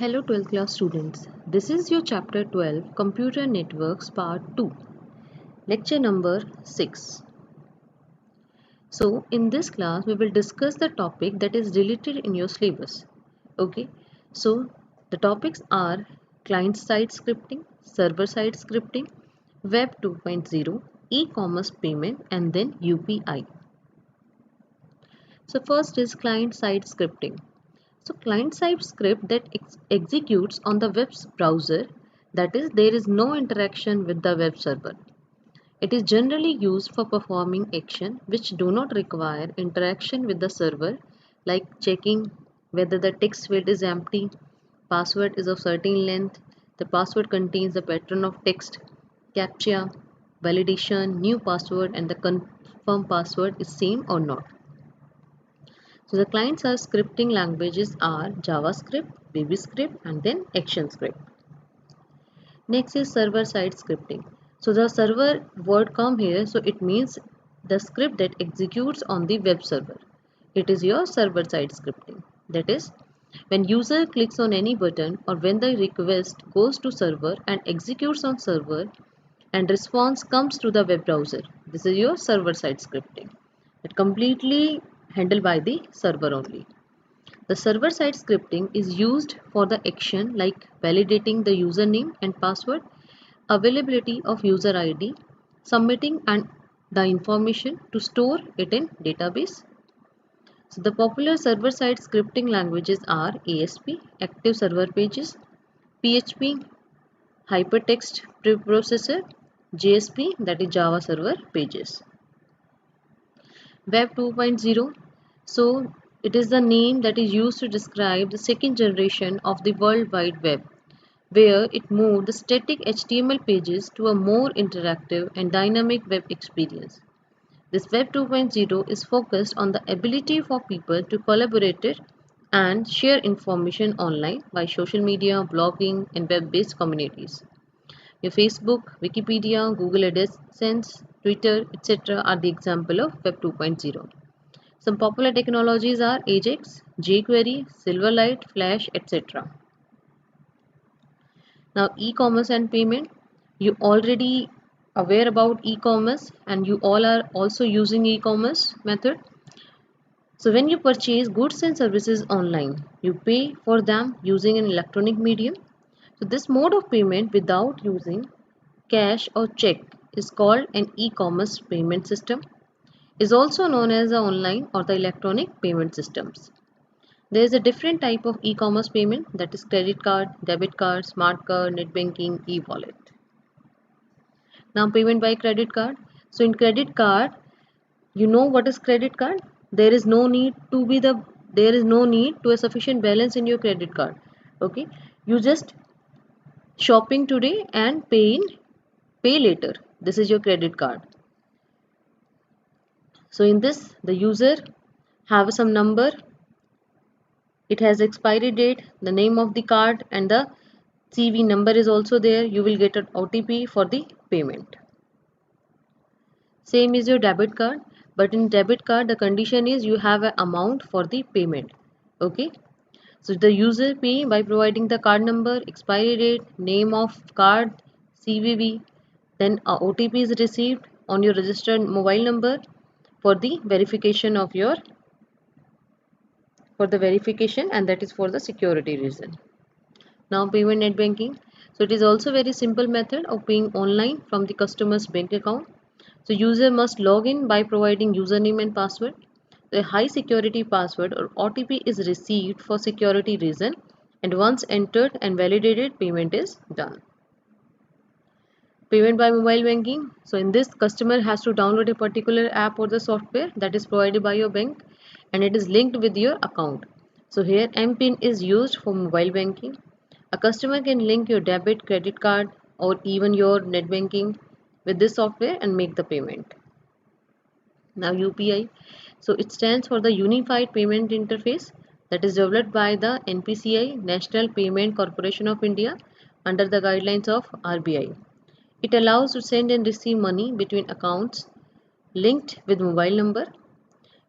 Hello 12th class students. This is your chapter 12 Computer Networks part 2, lecture number 6. So in this class we will discuss the topic that is related in your syllabus. Okay. So the topics are client side scripting, server side scripting, web 2.0, e-commerce payment and then UPI. So first is client side scripting. So client-side script that executes on the web browser, that is, there is no interaction with the web server. It is generally used for performing action which do not require interaction with the server, like checking whether the text field is empty, password is of certain length, the password contains the pattern of text, captcha, validation, new password and the confirm password is same or not. So the clients are scripting languages are JavaScript, VBScript and then ActionScript. Next is server side scripting. So the server word come here, so it means the script that executes on the web server. It is your server side scripting. That is, when user clicks on any button or when the request goes to server and executes on server and response comes to the web browser. This is your server side scripting. It completely handled by the server only. The server-side scripting is used for the action like validating the username and password, availability of user ID, submitting and the information to store it in database. So the popular server-side scripting languages are ASP, Active Server Pages, PHP, Hypertext Preprocessor, JSP, that is Java Server Pages. Web 2.0. So it is the name that is used to describe the second generation of the World Wide Web, where it moved the static HTML pages to a more interactive and dynamic web experience. This Web 2.0 is focused on the ability for people to collaborate and share information online by social media, blogging, and web-based communities. Your Facebook, Wikipedia, Google AdSense, Twitter, etc. are the example of Web 2.0. Some popular technologies are Ajax, jQuery, Silverlight, Flash, etc. Now e-commerce and payment. You already aware about e-commerce and you all are also using e-commerce method. So when you purchase goods and services online, you pay for them using an electronic medium. So this mode of payment without using cash or check is called an e-commerce payment system. Is also known as the online or the electronic payment systems. There is a different type of e-commerce payment, that is credit card, debit card, smart card, net banking, e-wallet. Now payment by credit card. So in credit card, you know what is credit card? There is no need to a sufficient balance in your credit card. Okay, you just shopping today and pay later. This is your credit card. So in this, the user have some number. It has expiry date, the name of the card and the CV number is also there. You will get an OTP for the payment. Same is your debit card, but in debit card the condition is you have an amount for the payment. Okay. So the user pay by providing the card number, expiry date, name of card, CVV, then a OTP is received on your registered mobile number for the verification of your and that is for the security reason. Now payment net banking. So it is also very simple method of paying online from the customer's bank account. So user must log in by providing username and password. The high security password or OTP is received for security reason and once entered and validated, payment is done. Payment by mobile banking. So in this, customer has to download a particular app or the software that is provided by your bank and it is linked with your account. So here MPIN is used for mobile banking. A customer can link your debit, credit card or even your net banking with this software and make the payment. Now UPI. So it stands for the Unified Payment Interface that is developed by the NPCI, National Payment Corporation of India, under the guidelines of RBI. It allows to send and receive money between accounts linked with mobile number.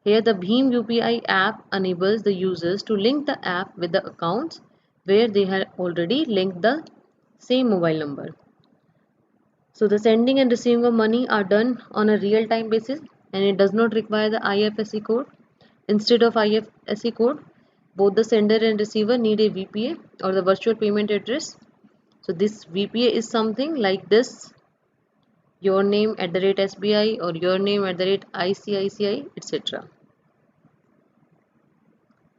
Here the Bheem UPI app enables the users to link the app with the accounts where they had already linked the same mobile number. So the sending and receiving of money are done on a real-time basis, and it does not require the IFSC code. Instead of IFSC code, both the sender and receiver need a VPA or the virtual payment address. So this VPA is something like this: your name at the rate SBI or your name at the rate ICICI, etc.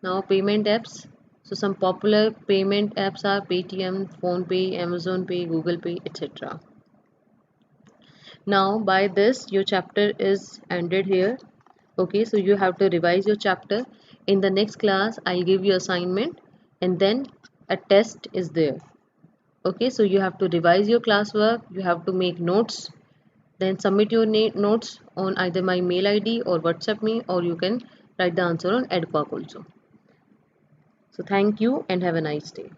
Now payment apps. So some popular payment apps are Paytm, PhonePe, Amazon Pay, Google Pay, etc. Now by this your chapter is ended here. Okay, so you have to revise your chapter. In the next class I'll give you assignment and then a test is there. Okay, so you have to revise your classwork, you have to make notes, then submit your notes on either my mail ID or WhatsApp me, or you can write the answer on EdQuack also. So thank you and have a nice day.